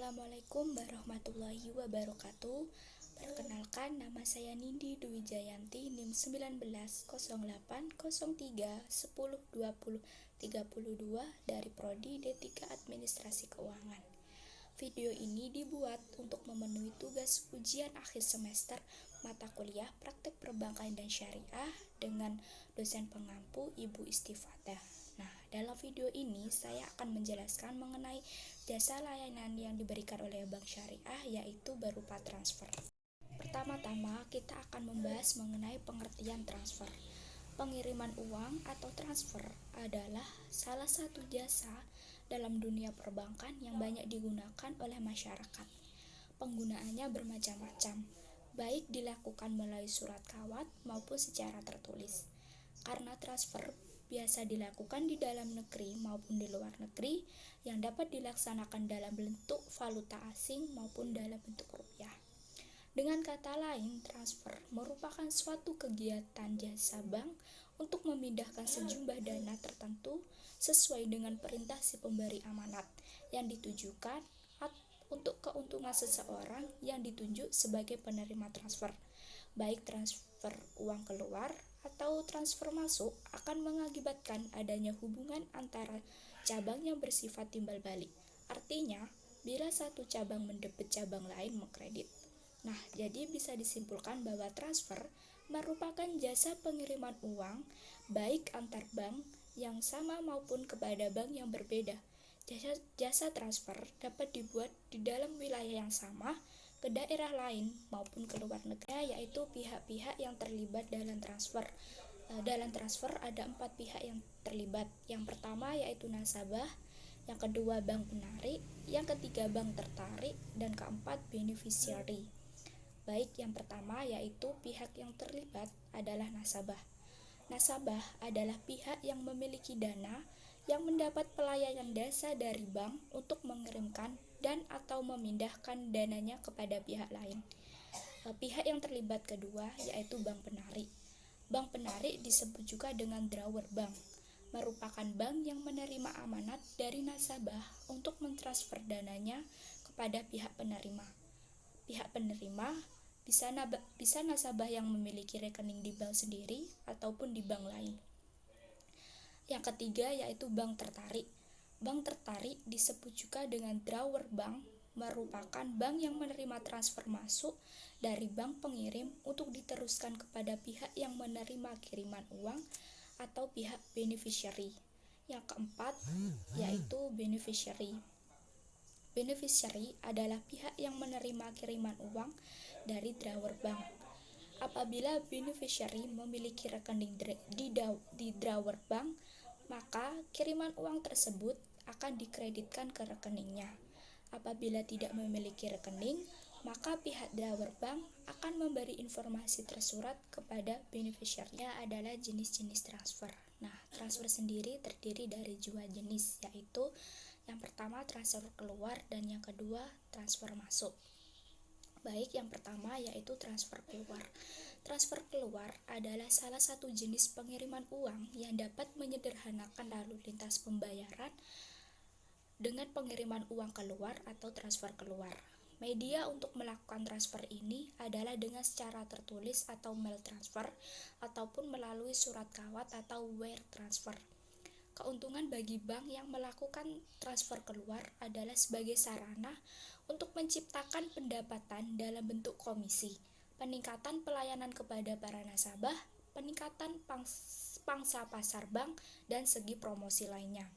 Assalamualaikum warahmatullahi wabarakatuh. Perkenalkan, nama saya Nindi Dwi Jayanti, NIM 190803102032 dari Prodi D3 Administrasi Keuangan. Video ini dibuat untuk memenuhi tugas ujian akhir semester mata kuliah Praktek Perbankan dan Syariah dengan dosen pengampu Ibu Istifadah. Nah, dalam video ini saya akan menjelaskan mengenai jasa layanan yang diberikan oleh Bank Syariah, yaitu berupa transfer. Pertama-tama kita akan membahas mengenai pengertian transfer. Pengiriman uang atau transfer adalah salah satu jasa dalam dunia perbankan yang banyak digunakan oleh masyarakat. Penggunaannya bermacam-macam, baik dilakukan melalui surat kawat maupun secara tertulis. Karena transfer biasa dilakukan di dalam negeri maupun di luar negeri yang dapat dilaksanakan dalam bentuk valuta asing maupun dalam bentuk rupiah. Dengan kata lain, transfer merupakan suatu kegiatan jasa bank untuk memindahkan sejumlah dana tertentu sesuai dengan perintah si pemberi amanat yang ditujukan untuk keuntungan seseorang yang ditunjuk sebagai penerima transfer. Baik transfer uang keluar atau transfer masuk akan mengakibatkan adanya hubungan antara cabang yang bersifat timbal balik. Artinya, bila satu cabang mendebit cabang lain mengkredit. Nah, jadi bisa disimpulkan bahwa transfer merupakan jasa pengiriman uang baik antar bank yang sama maupun kepada bank yang berbeda. Jasa transfer dapat dibuat di dalam wilayah yang sama ke daerah lain maupun ke luar negeri, yaitu pihak-pihak yang terlibat dalam transfer. Dalam transfer ada 4 pihak yang terlibat. Yang pertama yaitu nasabah, yang kedua bank penarik, yang ketiga bank tertarik, dan keempat beneficiary. Baik, yang pertama yaitu pihak yang terlibat adalah nasabah. Nasabah adalah pihak yang memiliki dana yang mendapat pelayanan jasa dari bank untuk mengirimkan dan atau memindahkan dananya kepada pihak lain. Pihak yang terlibat kedua yaitu bank penarik. Bank penarik disebut juga dengan drawer bank, merupakan bank yang menerima amanat dari nasabah untuk mentransfer dananya kepada pihak penerima. Pihak penerima bisa nasabah yang memiliki rekening di bank sendiri ataupun di bank lain. Yang ketiga yaitu bank tertarik. Bank tertarik disebut juga dengan drawer bank, merupakan bank yang menerima transfer masuk dari bank pengirim untuk diteruskan kepada pihak yang menerima kiriman uang atau pihak beneficiary. Yang keempat yaitu beneficiary. Beneficiary adalah pihak yang menerima kiriman uang dari drawer bank. Apabila beneficiary memiliki rekening di drawer bank, maka kiriman uang tersebut akan dikreditkan ke rekeningnya. Apabila tidak memiliki rekening, maka pihak drawer bank akan memberi informasi tersurat kepada beneficiary-nya adalah jenis-jenis transfer. Nah, transfer sendiri terdiri dari 2 jenis, yaitu yang pertama transfer keluar dan yang kedua transfer masuk. Baik, yang pertama yaitu transfer keluar. Transfer keluar adalah salah satu jenis pengiriman uang yang dapat menyederhanakan lalu lintas pembayaran dengan pengiriman uang keluar atau transfer keluar. Media untuk melakukan transfer ini adalah dengan secara tertulis atau mail transfer ataupun melalui surat kawat atau wire transfer. Keuntungan bagi bank yang melakukan transfer keluar adalah sebagai sarana untuk menciptakan pendapatan dalam bentuk komisi, peningkatan pelayanan kepada para nasabah, peningkatan pangsa pasar bank, dan segi promosi lainnya.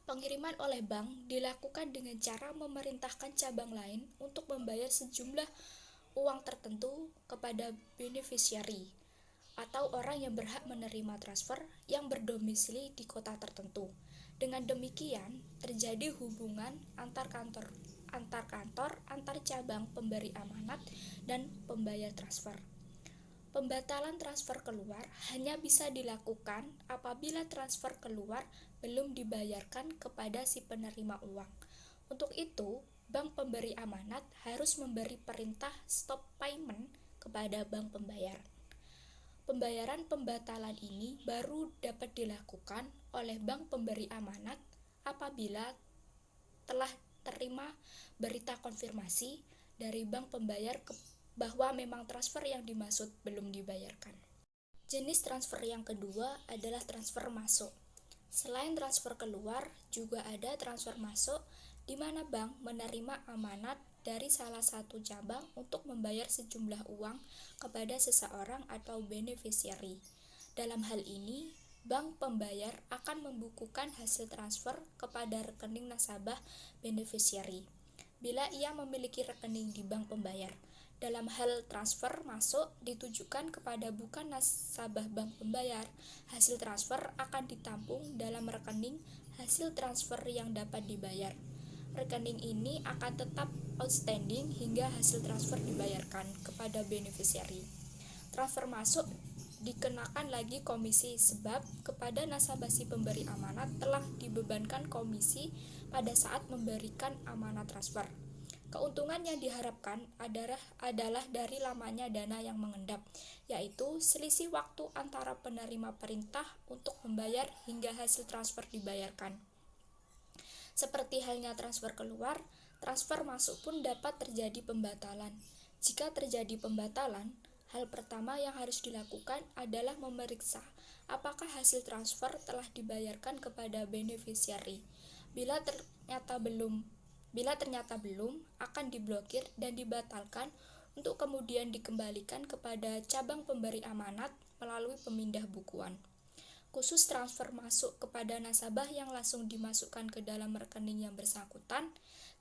Pengiriman oleh bank dilakukan dengan cara memerintahkan cabang lain untuk membayar sejumlah uang tertentu kepada beneficiary atau orang yang berhak menerima transfer yang berdomisili di kota tertentu. Dengan demikian, terjadi hubungan antar kantor, antar cabang pemberi amanat dan pembayar transfer. Pembatalan transfer keluar hanya bisa dilakukan apabila transfer keluar belum dibayarkan kepada si penerima uang. Untuk itu, bank pemberi amanat harus memberi perintah stop payment kepada bank pembayar. Pembayaran pembatalan ini baru dapat dilakukan oleh bank pemberi amanat apabila telah terima berita konfirmasi dari bank pembayar bahwa memang transfer yang dimaksud belum dibayarkan. Jenis transfer yang kedua adalah transfer masuk. Selain transfer keluar, juga ada transfer masuk di mana bank menerima amanat dari salah satu cabang untuk membayar sejumlah uang kepada seseorang atau beneficiary. Dalam hal ini, bank pembayar akan membukukan hasil transfer kepada rekening nasabah beneficiary bila ia memiliki rekening di bank pembayar. Dalam hal transfer masuk ditujukan kepada bukan nasabah bank pembayar, hasil transfer akan ditampung dalam rekening hasil transfer yang dapat dibayar. Rekening ini akan tetap outstanding hingga hasil transfer dibayarkan kepada beneficiary. Transfer masuk dikenakan lagi komisi sebab kepada nasabah si pemberi amanat telah dibebankan komisi pada saat memberikan amanat transfer. Keuntungan yang diharapkan adalah dari lamanya dana yang mengendap, yaitu selisih waktu antara penerima perintah untuk membayar hingga hasil transfer dibayarkan. Seperti halnya transfer keluar, transfer masuk pun dapat terjadi pembatalan. Jika terjadi pembatalan, hal pertama yang harus dilakukan adalah memeriksa apakah hasil transfer telah dibayarkan kepada beneficiary. Bila ternyata belum, akan diblokir dan dibatalkan untuk kemudian dikembalikan kepada cabang pemberi amanat melalui pemindah bukuan. Khusus transfer masuk kepada nasabah yang langsung dimasukkan ke dalam rekening yang bersangkutan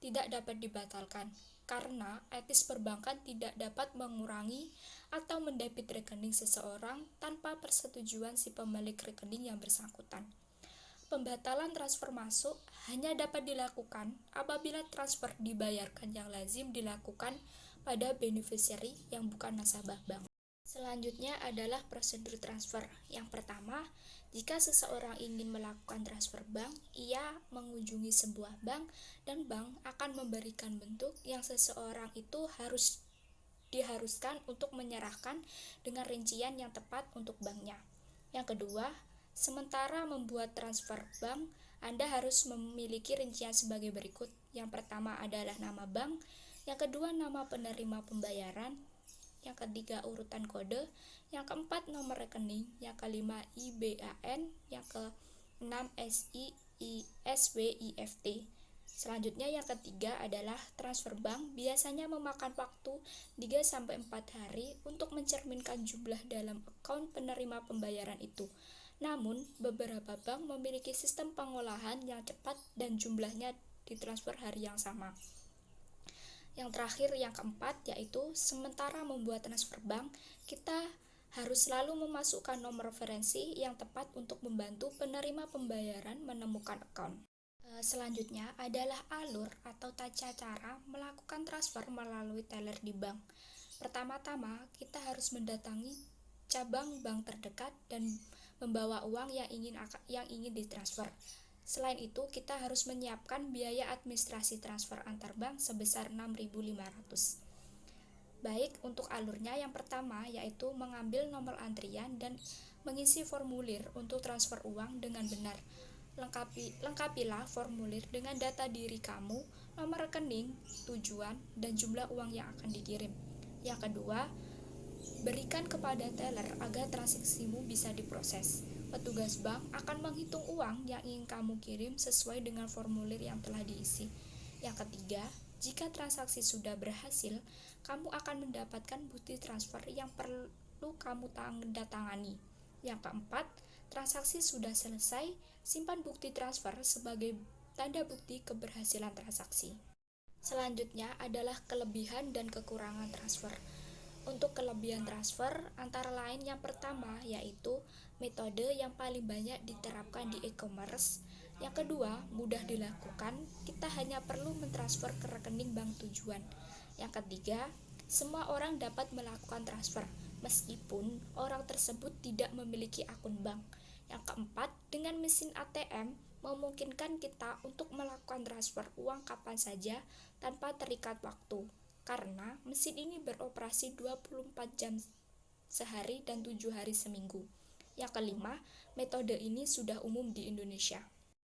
tidak dapat dibatalkan, karena etis perbankan tidak dapat mengurangi atau mendebit rekening seseorang tanpa persetujuan si pemilik rekening yang bersangkutan. Pembatalan transfer masuk hanya dapat dilakukan apabila transfer dibayarkan yang lazim dilakukan pada beneficiary yang bukan nasabah bank. Selanjutnya adalah prosedur transfer. Yang pertama, jika seseorang ingin melakukan transfer bank, ia mengunjungi sebuah bank dan bank akan memberikan bentuk yang seseorang itu diharuskan untuk menyerahkan dengan rincian yang tepat untuk banknya. Yang kedua, sementara membuat transfer bank, Anda harus memiliki rincian sebagai berikut. Yang pertama adalah nama bank, yang kedua nama penerima pembayaran, yang ketiga urutan kode, yang keempat nomor rekening, yang kelima IBAN, yang keenam SWIFT. Selanjutnya yang ketiga adalah transfer bank biasanya memakan waktu 3-4 hari untuk mencerminkan jumlah dalam akun penerima pembayaran itu. Namun, beberapa bank memiliki sistem pengolahan yang cepat dan jumlahnya ditransfer hari yang sama. Yang terakhir, yang keempat, yaitu sementara membuat transfer bank, kita harus selalu memasukkan nomor referensi yang tepat untuk membantu penerima pembayaran menemukan akun. Selanjutnya adalah alur atau tata cara melakukan transfer melalui teller di bank. Pertama-tama, kita harus mendatangi cabang bank terdekat dan membawa uang yang ingin ditransfer. Selain itu, kita harus menyiapkan biaya administrasi transfer antar bank sebesar 6.500. Baik, untuk alurnya yang pertama yaitu mengambil nomor antrian dan mengisi formulir untuk transfer uang dengan benar. Lengkapilah formulir dengan data diri kamu, nomor rekening, tujuan, dan jumlah uang yang akan dikirim. Yang kedua, berikan kepada teller agar transaksimu bisa diproses. Petugas bank akan menghitung uang yang ingin kamu kirim sesuai dengan formulir yang telah diisi. Yang ketiga, jika transaksi sudah berhasil, kamu akan mendapatkan bukti transfer yang perlu kamu tandatangani. Yang keempat, transaksi sudah selesai, simpan bukti transfer sebagai tanda bukti keberhasilan transaksi. Selanjutnya adalah kelebihan dan kekurangan transfer. Untuk kelebihan transfer, antara lain yang pertama yaitu metode yang paling banyak diterapkan di e-commerce. Yang kedua, mudah dilakukan, kita hanya perlu mentransfer ke rekening bank tujuan. Yang ketiga, semua orang dapat melakukan transfer, meskipun orang tersebut tidak memiliki akun bank. Yang keempat, dengan mesin ATM memungkinkan kita untuk melakukan transfer uang kapan saja tanpa terikat waktu, karena mesin ini beroperasi 24 jam sehari dan 7 hari seminggu. Yang kelima, metode ini sudah umum di Indonesia.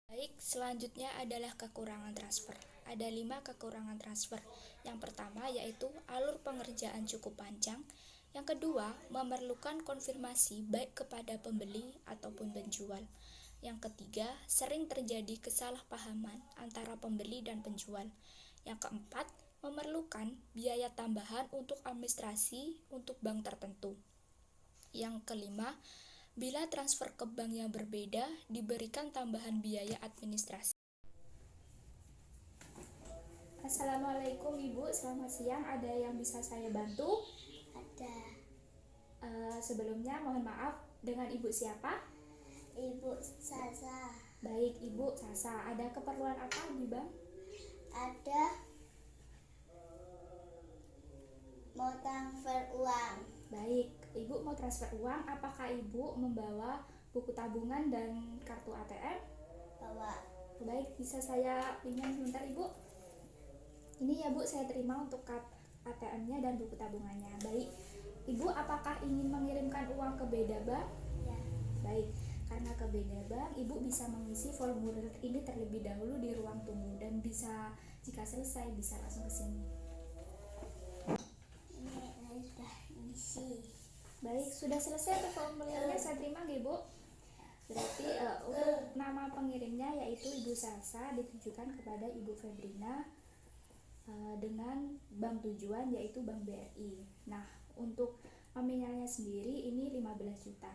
Baik, selanjutnya adalah kekurangan transfer. ada 5 kekurangan transfer. Yang pertama yaitu alur pengerjaan cukup panjang. Yang kedua, memerlukan konfirmasi baik kepada pembeli ataupun penjual. Yang ketiga, sering terjadi kesalahpahaman antara pembeli dan penjual. Yang keempat, memerlukan biaya tambahan untuk administrasi untuk bank tertentu. Yang kelima, bila transfer ke bank yang berbeda, diberikan tambahan biaya administrasi. Assalamualaikum Ibu, selamat siang. Ada yang bisa saya bantu? Ada. Sebelumnya mohon maaf, dengan Ibu siapa? Ibu Sasa. Baik, Ibu Sasa. Ada keperluan apa di bank? Ada mau transfer uang. Baik, Ibu mau transfer uang. Apakah Ibu membawa buku tabungan dan kartu ATM? Bawa. Baik, bisa saya pinjam sebentar Ibu? Ini ya Bu, saya terima untuk ATM-nya dan buku tabungannya. Baik, Ibu apakah ingin mengirimkan uang ke beda bank? Ya. Baik, karena ke beda bank, Ibu bisa mengisi formulir ini terlebih dahulu di ruang tunggu dan bisa jika selesai bisa langsung ke sini. Ini saya sudah isi. Baik, sudah selesai untuk formulirnya, saya terima Ibu. Berarti untuk nama pengirimnya yaitu Ibu Salsa ditujukan kepada Ibu Febrina dengan bank tujuan yaitu Bank BRI. Nah, untuk nominalnya sendiri ini 15 juta.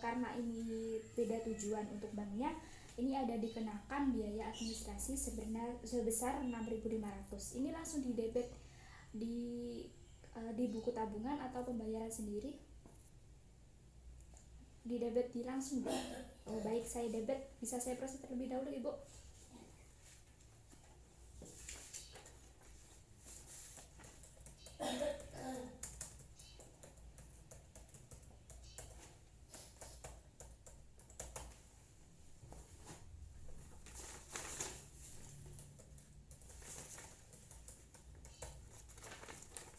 Karena ini beda tujuan untuk banknya, ini ada dikenakan biaya administrasi sebesar 6.500. Ini langsung didebet di buku tabungan atau pembayaran sendiri? Didebet langsung. Oh baik, saya debet. Bisa saya proses terlebih dahulu Ibu?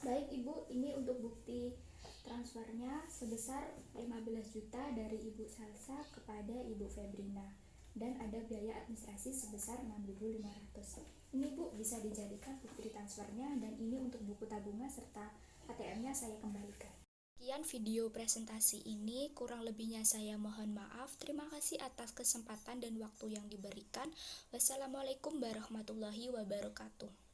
Baik Ibu, ini untuk bukti transfernya sebesar 15 juta dari Ibu Salsa kepada Ibu Febrina dan ada biaya administrasi sebesar 6.500. Ini Bu bisa dijadikan bukti transfernya dan ini untuk buku tabungan serta ATM-nya saya kembalikan. Sekian video presentasi ini, kurang lebihnya saya mohon maaf. Terima kasih atas kesempatan dan waktu yang diberikan. Wassalamualaikum warahmatullahi wabarakatuh.